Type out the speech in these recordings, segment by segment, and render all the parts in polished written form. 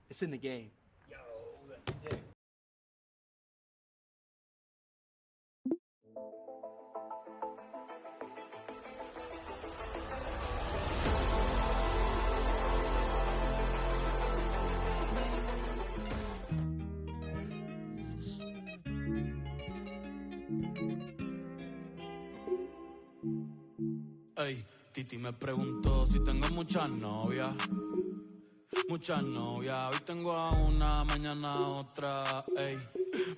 It's in the game. Yo, that's sick. Ey, Titi me preguntó si tengo muchas novias. Muchas novias, hoy tengo a una, mañana a otra, ey.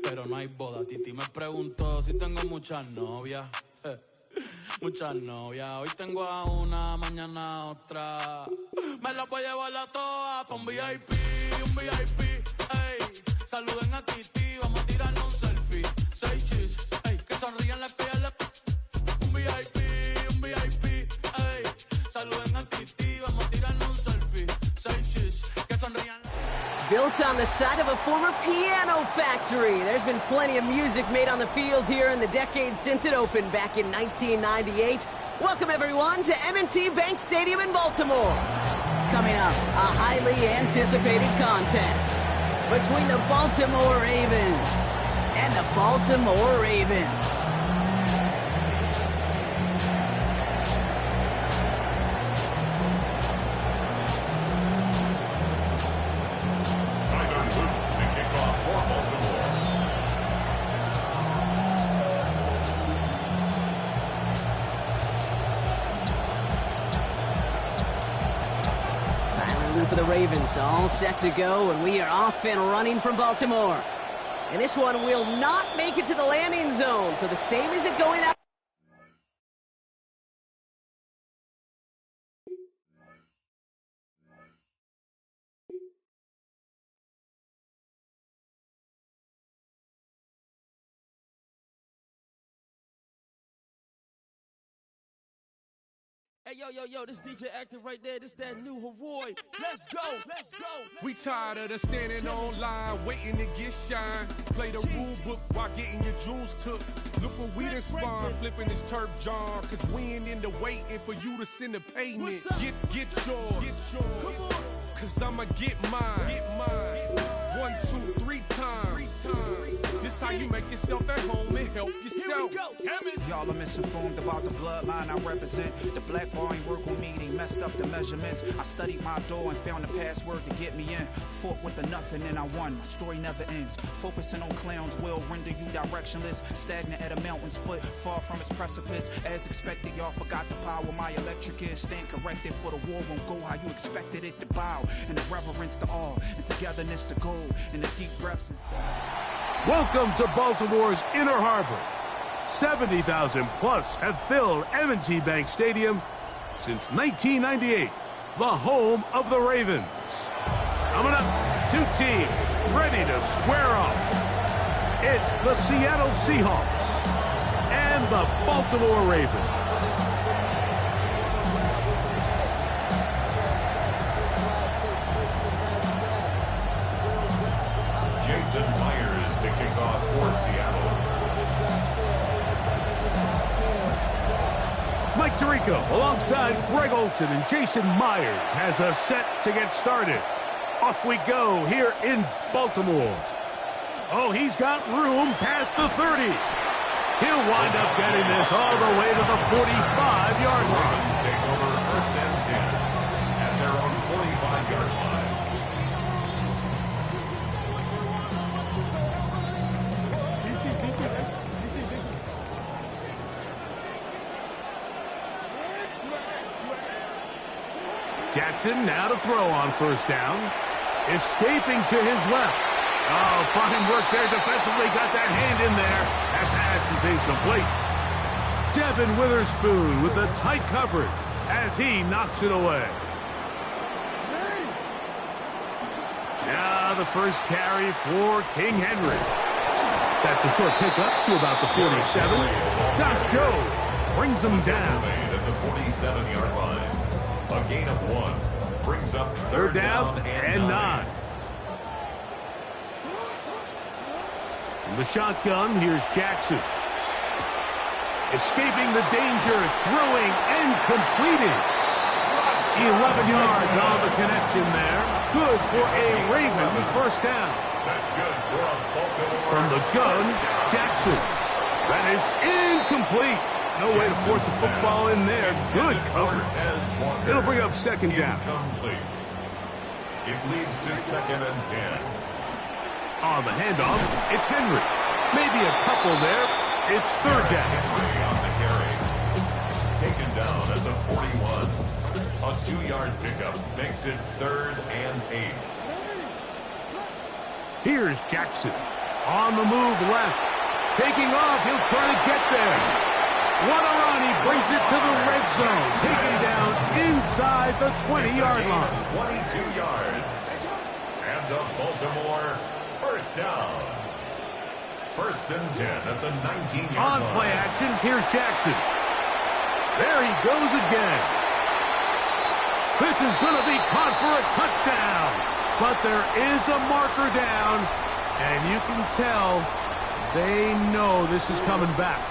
Pero no hay boda, Titi me preguntó si tengo muchas novias. Muchas novias, hoy tengo a una, mañana a otra. Me las voy a llevar a todas pa' un VIP, ey. Saluden a Titi, vamos a tirarle un selfie. 6 chis, ey, que sonrían las que un VIP, ey. Saluden a Titi, vamos a tirarle un selfie. 6 chis, que sonrían. Built on the side of a former piano factory, there's been plenty of music made on the field here in the decade since it opened back in 1998. Welcome everyone to M&T Bank Stadium in Baltimore. Coming up, a highly anticipated contest between the Baltimore Ravens and the Baltimore Ravens. For the Ravens, all set to go, and we are off and running from Baltimore. And this one will not make it to the landing zone, so the same as it going out. Hey, yo, this DJ active right there. This that new Hawaii. Let's go. We tired of the standing online, waiting to get shine. Play the rule book while getting your jewels took. Look what we done spawn, flipping this turf John. Cause we ain't into waiting for you to send the payment. Get yours. Cause I'ma get mine. 1, 2, 3 times. This how you make yourself at home and help yourself. Y'all are misinformed about the bloodline I represent. The black boy ain't work on me, they messed up the measurements. I studied my door and found the password to get me in. Fought with the nothing and I won, my story never ends. Focusing on clowns will render you directionless. Stagnant at a mountain's foot, far from its precipice. As expected, y'all forgot the power my electric is. Stand corrected for the war won't go how you expected it to bow. And the reverence to all, and togetherness to gold. And the deep breaths inside. Welcome to Baltimore's Inner Harbor. 70,000 plus have filled M&T Bank Stadium since 1998, the home of the Ravens. Coming up, 2 teams ready to square off. It's the Seattle Seahawks and the Baltimore Ravens. Jason Myers to kick off for Seattle. Mike Tirico alongside Greg Olson and Jason Myers has us set to get started. Off we go here in Baltimore. Oh, he's got room past the 30. He'll wind up getting this all the way to the 45-yard line. Take over 1st and 10 at their own 45-yard line. Jackson now to throw on 1st down. Escaping to his left. Oh, fine work there defensively. Got that hand in there. That pass is incomplete. Devin Witherspoon with the tight coverage as he knocks it away. Now the first carry for King Henry. That's a short pickup to about the 47. Josh Jobe brings him down. At the 47-yard line. A gain of 1 brings up 3rd down and 9. In the shotgun, here's Jackson. Escaping the danger, throwing and completing. 11 yards on the connection there. good for a Raven first down. That's good for a Baltimore. From the gun, Jackson. That is incomplete. No way to force the football in there. Good coverage. It'll bring up second down. Incomplete. It leads to 2nd and 10. On the handoff, it's Henry. Maybe a couple there. It's third down. Henry on the carry. Taken down at the 41. A 2-yard pickup makes it 3rd and 8. Here's Jackson. On the move left. Taking off, he'll try to get there. What a run, he brings it to the red zone. Taken down inside the 20-yard line. 22 yards. And a Baltimore first down. 1st and 10 at the 19-yard line. On play action, here's Jackson. There he goes again. This is going to be caught for a touchdown. But there is a marker down, and you can tell they know this is coming back.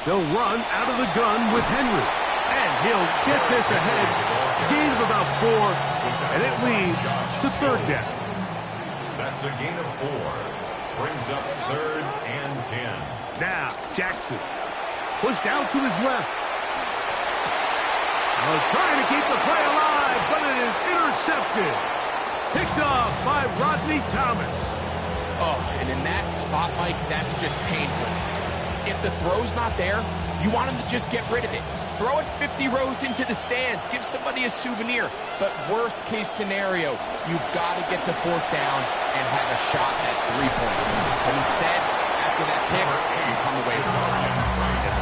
They'll run out of the gun with Henry. And he'll get this ahead. Gain of about 4, and it leads to third down. That's a gain of 4. Brings up 3rd and 10. Now, Jackson. Pushed out to his left. Trying to keep the play alive, but it is intercepted. Picked off by Rodney Thomas. Oh, and in that spot, Mike, that's just painful. If the throw's not there, you want him to just get rid of it. Throw it 50 rows into the stands. Give somebody a souvenir. But worst case scenario, you've got to get to 4th down and have a shot at 3 points. But instead, after that pick, you come away with it.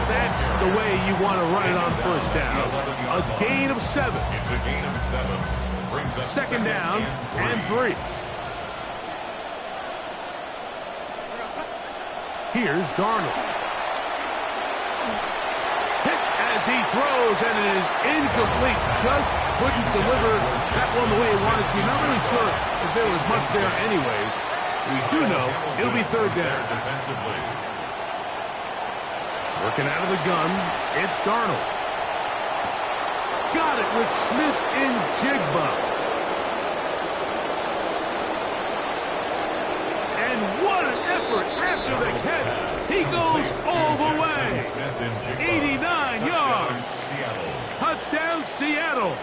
That's the way you want to run it on first down. A gain of 7. It's a gain of 7. Brings up Second down and 3. Here's Darnold. Hit as he throws, and it is incomplete. Just couldn't deliver that one the way he wanted to. Not really sure if there was much there anyways. We do know it'll be third down. Defensively. Working out of the gun, it's Darnold. Got it with Smith in Jigba. And what an effort after the catch. He goes all the way. 89 yards. Touchdown, Seattle.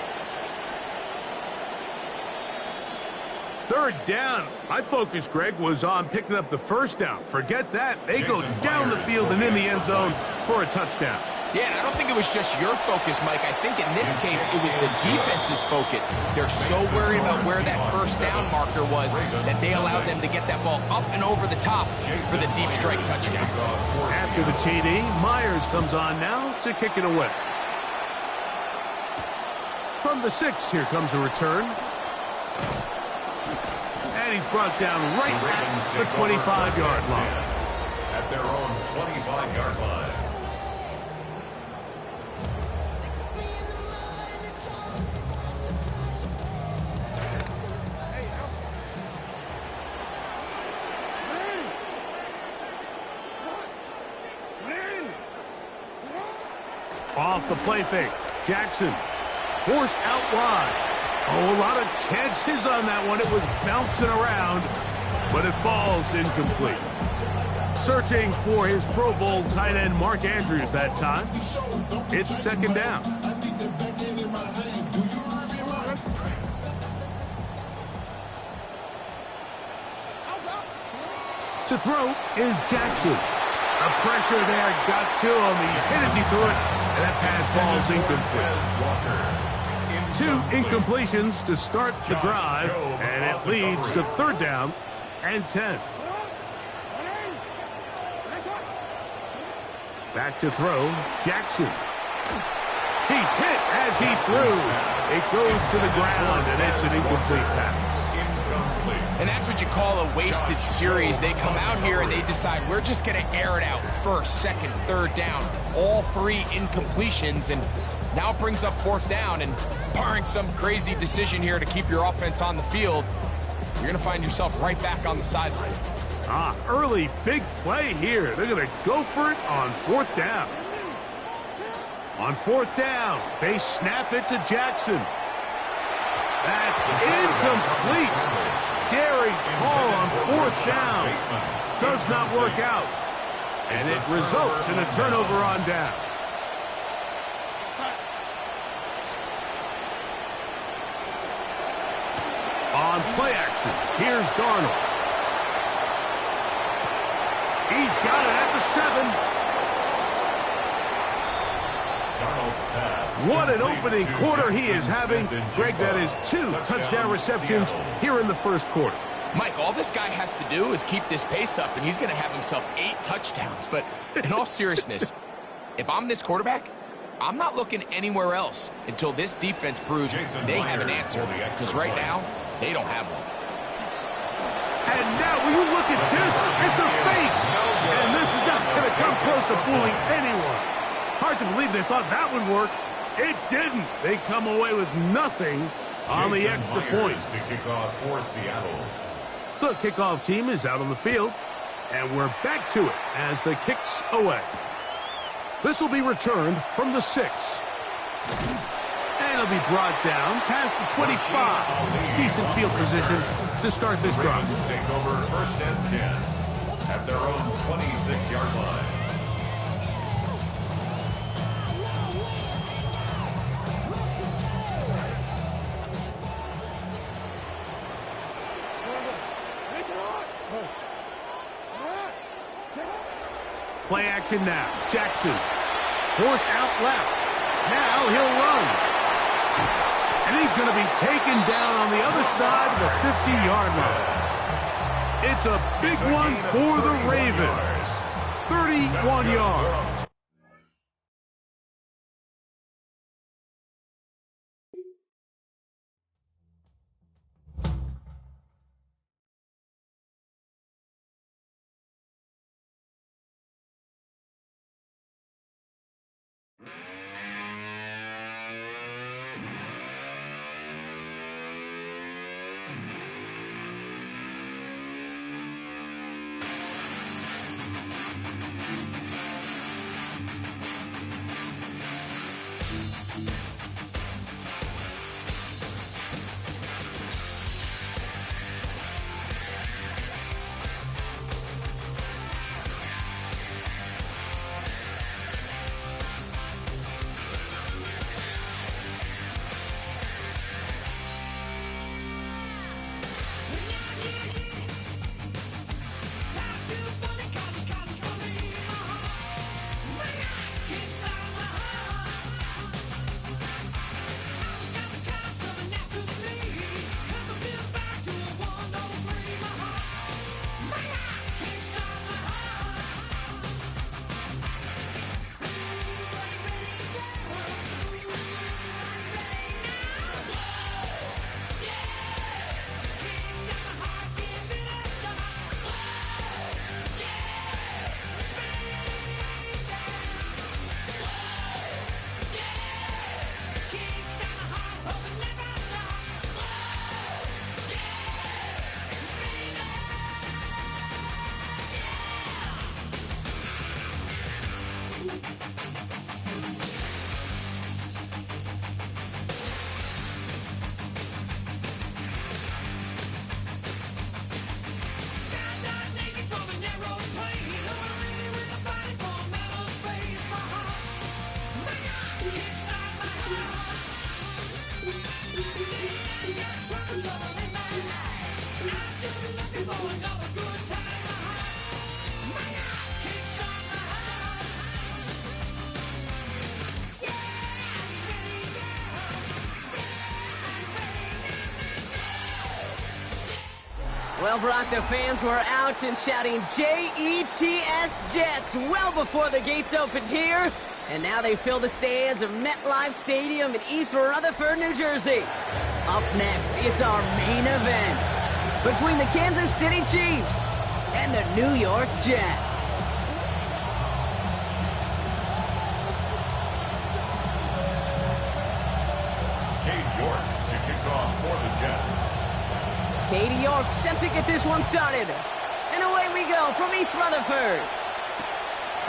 Third down. My focus, Greg, was on picking up the first down. Forget that. They go down the field and in the end zone for a touchdown. Yeah, and I don't think it was just your focus, Mike. I think in this case, it was the defense's focus. They're so worried about where that first down marker was that they allowed them to get that ball up and over the top for the deep strike touchdown. After the TD, Myers comes on now to kick it away. From the 6, here comes a return. And he's brought down right at the 25-yard line. At their own 25-yard line. Off the play fake. Jackson forced out wide. Oh, a lot of chances on that one. It was bouncing around, but it falls incomplete. Searching for his Pro Bowl tight end Mark Andrews that time. It's second down. To throw is Jackson. The pressure there got to him. He's hit as he threw it, and that pass falls incomplete. 2 incompletions to start the drive, and it leads to third down and 10. Back to throw, Jackson. He's hit as he threw. It goes to the ground, and it's an incomplete pass. And that's what you call a wasted series. They come out here and they decide we're just going to air it out. First, second, third down. All 3 incompletions, and now it brings up fourth down. And barring some crazy decision here to keep your offense on the field, you're going to find yourself right back on the sideline. Early big play here. They're going to go for it on fourth down. On fourth down, they snap it to Jackson. That's incomplete. Daring call on fourth down. Does not work out. And it results in a turnover on down. On play action, here's Darnold. He's got it at the 7. What an opening quarter he is having. Greg, that is 2 touchdown receptions here in the first quarter. Mike, all this guy has to do is keep this pace up, and he's going to have himself 8 touchdowns. But in all seriousness, if I'm this quarterback, I'm not looking anywhere else until this defense proves they have an answer, because right now, they don't have one. And now, will you look at this? It's a fake! And this is not going to come close to fooling anyone. Hard to believe they thought that would work. It didn't. They come away with nothing on the extra point. To kick off for Seattle. The kickoff team is out on the field, and we're back to it as the kick's away. This will be returned from the 6. And it'll be brought down past the 25. Decent field position to start this drive. Take over 1st and 10 at their own 26-yard line. Play action now. Jackson forced out left. Now he'll run. And he's going to be taken down on the other side of the 50-yard line. It's a big one for the Ravens. 31 yards. Well, Brock, the fans were out and shouting J-E-T-S Jets well before the gates opened here. And now they fill the stands of MetLife Stadium in East Rutherford, New Jersey. Up next, it's our main event between the Kansas City Chiefs and the New York Jets. Katie York set to get this one started. And away we go from East Rutherford.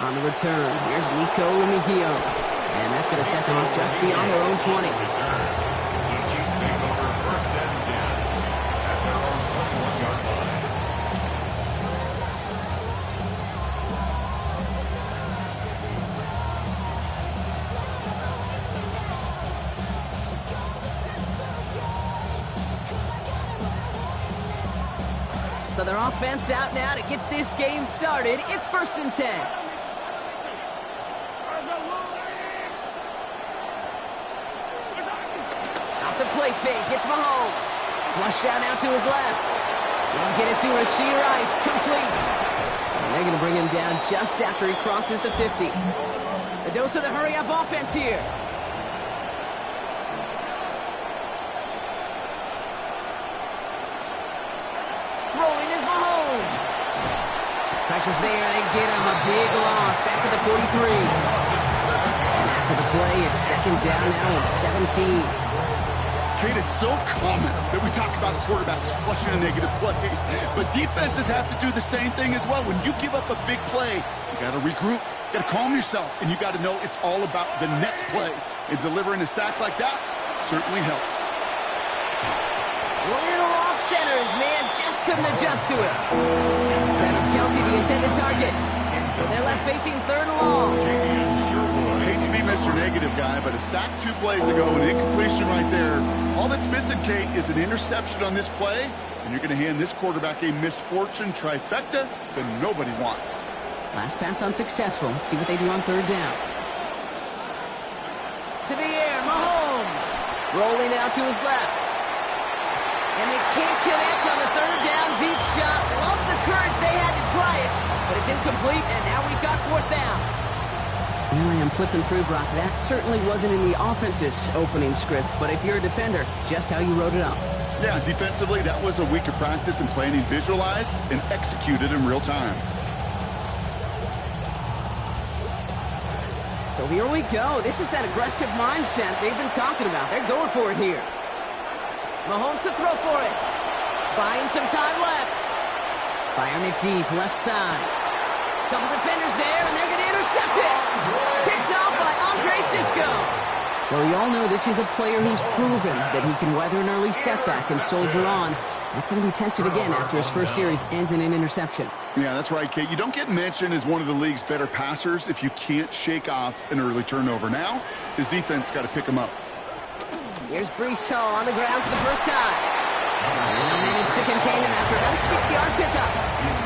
On the return, here's Nico Remigio. And that's going to set them up just beyond their own 20. Chiefs take over 1st and 10 at their own 21-yard line. So their offense out now to get this game started. It's 1st and 10. Off the play fake, it's Mahomes. Flush out now to his left. He'll get it to Rashee Rice, complete. And they're going to bring him down just after he crosses the 50. A dose of the hurry-up offense here. Throwing is Mahomes. Pressure's there, they get him. A big loss back at the 43. And after the play, it's 2nd down now and 17. Kate, it's so common that we talk about quarterbacks flushing a negative plays, but defenses have to do the same thing as well. When you give up a big play, you got to regroup, you got to calm yourself, and you got to know it's all about the next play. And delivering a sack like that certainly helps. Little off centers, man, just couldn't adjust to it. Travis Kelce, the intended target. So they're left facing 3rd and long. I hate to be Mr. Negative guy, but a sack 2 plays ago, an incompletion right there. All that's missing, Kate, is an interception on this play, and you're going to hand this quarterback a misfortune trifecta that nobody wants. Last pass unsuccessful. Let's see what they do on 3rd down. To the air, Mahomes. Rolling out to his left. And they can't connect on the 3rd down deep shot. Love the courage they had to try it, but it's incomplete, and now we've got 4th down. Here I am flipping through, Brock. That certainly wasn't in the offense's opening script, but if you're a defender, just how you wrote it up. Yeah, defensively, that was a week of practice and planning visualized and executed in real time. So here we go. This is that aggressive mindset they've been talking about. They're going for it here. Mahomes to throw for it. Buying some time left. Firing it deep, left side. Couple defenders there, and they're going to intercept it. Picked off by Andre Sisco. Well, we all know this is a player who's proven that he can weather an early setback and soldier on. That's going to be tested again after his first series ends in an interception. Yeah, that's right, Kate. You don't get mentioned as one of the league's better passers if you can't shake off an early turnover. Now, his defense got to pick him up. Here's Breece Hall on the ground for the first time. And they'll manage to contain him after about a 6-yard pickup.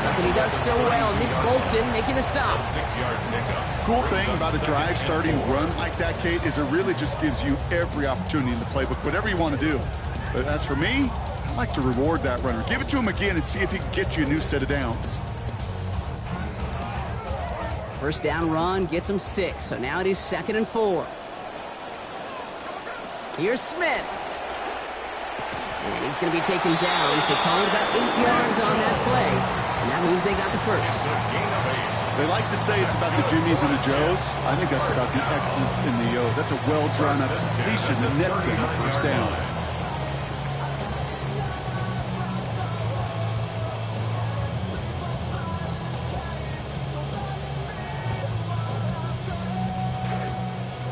Something he does so well. Nick Bolton making the stop. 6-yard pickup. Cool thing about a drive starting run like that, Kate, is it really just gives you every opportunity in the playbook, whatever you want to do. But as for me, I like to reward that runner. Give it to him again and see if he can get you a new set of downs. First down run gets him 6. So now it is 2nd and 4. Here's Smith. And he's going to be taken down, so call it about 8 yards on that play. And that means they got the first. They like to say it's about the Jimmies and the Joes. I think that's about the X's and the O's. That's a well-drawn-up completion that nets them the first down.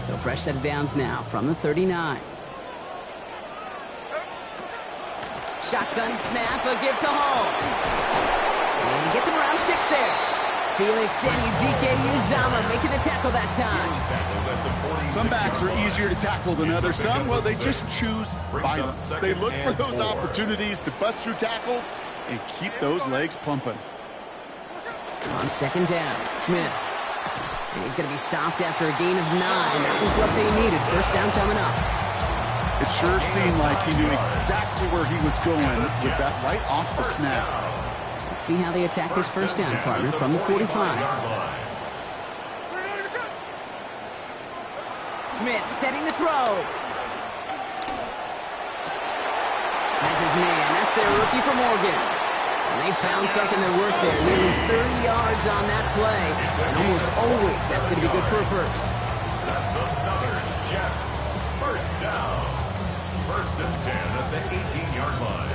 So fresh set of downs now from the 39. Shotgun snap, a give to Hall. And he gets him around 6 there. Felix and DK Uzama making the tackle that time. Some backs are easier to tackle than others. Some, well, they just choose violence. They look for those opportunities to bust through tackles and keep those legs pumping. On 2nd down, Smith. And he's going to be stopped after a gain of 9. That was what they needed. First down coming up. It sure seemed like he knew exactly where he was going with that right off the snap. Let's see how they attack this first down, partner, from the 45. Smith setting the throw. Has his man. That's their rookie from Oregon. And they found something that worked there. Nearly 30 yards on that play. And almost always that's going to be good for a first. That's another Jets. First down. 1st and 10 at the 18-yard line.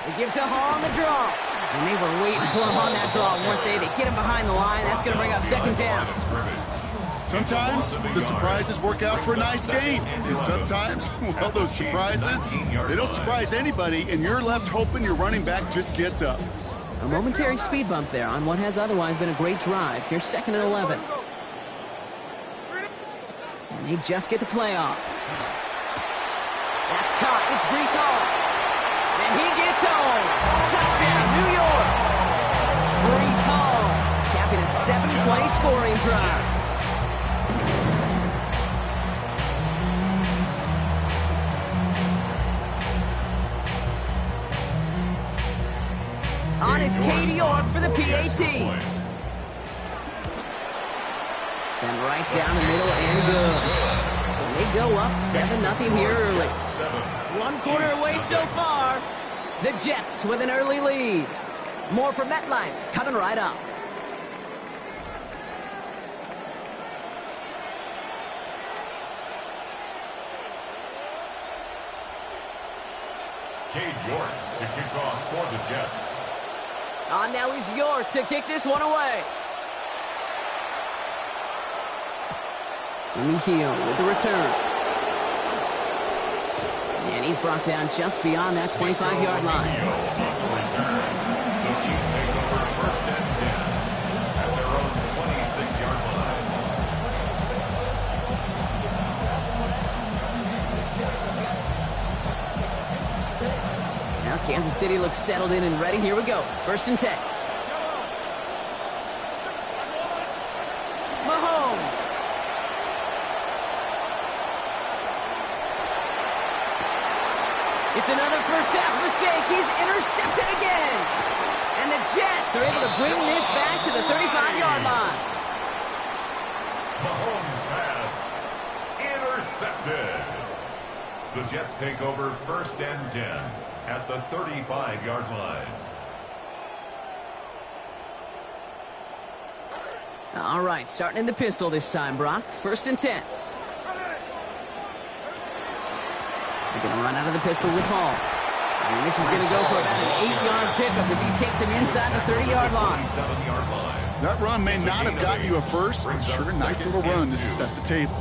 They give to Hall on the draw. And they were waiting for him on that draw, weren't they? They get him behind the line. That's going to bring up second down. Sometimes the surprises work out for a nice game. And sometimes, well, those surprises, they don't surprise anybody, and you're left hoping your running back just gets up. A momentary speed bump there on what has otherwise been a great drive. Here's 2nd and 11. And they just get the play off. That's caught. It's Breece Hall. And he gets home. Touchdown, New York. Breece Hall capping a 7-play scoring drive. On is K.o.b.e for the PAT. Sent right down the middle and good. And they go up 7-0 here early. 1 quarter away so far. The Jets with an early lead. More from MetLife coming right up. Cade York to kick off for the Jets. On now is York to kick this one away. Mejia with the return. And he's brought down just beyond that 25-yard line. The Chiefs take over 1st and 10 at their own 26-yard line. Now Kansas City looks settled in and ready. Here we go. 1st and 10. Mahomes. It's another first half mistake. He's intercepted again. And the Jets are able to bring this back to the 35-yard line. Mahomes pass intercepted. The Jets take over 1st and 10 at the 35-yard line. All right, starting in the pistol this time, Brock. 1st and 10. They're going to run out of the pistol with Hall. And this is going to go for about an 8-yard pickup as he takes him inside the 30-yard line. That run may not have gotten you a first, but sure, nice little run to set the table.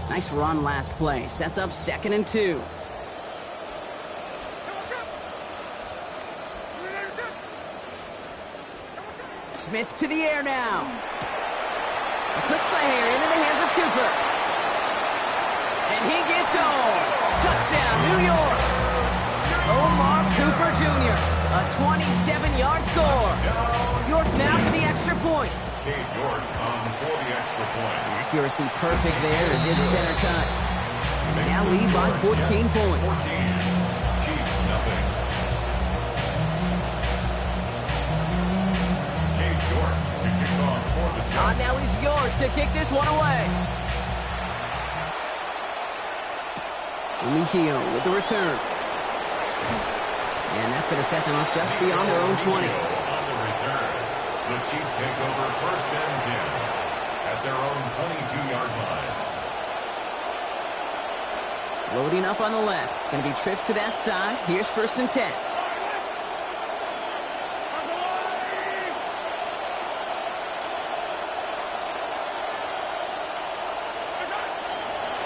Nice run last play. Sets up 2nd and 2. Smith to the air now. A quick slant here into the hands of Cooper. And he gets home. Touchdown, New York. Omar Cooper Jr. A 27-yard score. York now for the extra point. Cade York on for the extra point. Accuracy perfect there as it's center cut. And they now lead by 14 points. 14. Chiefs nothing. Cade York to kick off for the Jets. On now is York to kick this one away. Mejia with the return. And that's going to set them up just beyond their own 20. On the return. The Chiefs take over 1st and 10 at their own 22-yard line. Loading up on the left. It's going to be trips to that side. Here's 1st and 10.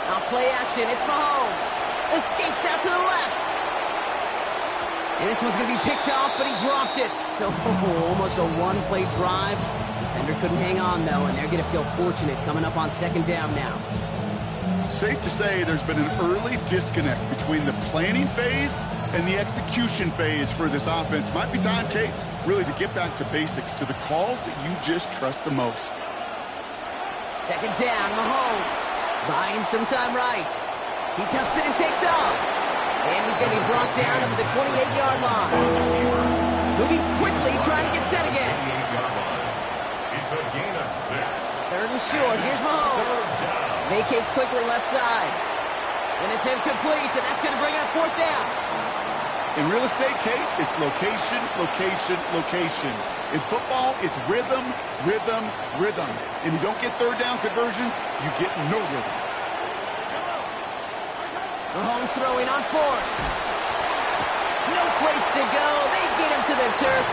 Now play action. It's Mahomes. Escapes out to the left. And this one's going to be picked off, but he dropped it. So almost a one-play drive. Defender couldn't hang on, though, and they're going to feel fortunate coming up on 2nd down now. Safe to say there's been an early disconnect between the planning phase and the execution phase for this offense. Might be time, Kate, really to get back to basics, to the calls that you just trust the most. 2nd down, Mahomes. Buying some time right. He tucks it and takes off. And he's going to be brought down over the 28-yard line. Moving quickly, trying to get set again. It's a gain of 6. 3rd and short. Here's Mahomes. Vacates quickly left side. And it's incomplete, and that's going to bring up 4th down. In real estate, Kate, it's location, location, location. In football, it's rhythm, rhythm, rhythm. And you don't get 3rd down conversions, you get no rhythm. Mahomes throwing on 4th. No place to go. They get him to the turf.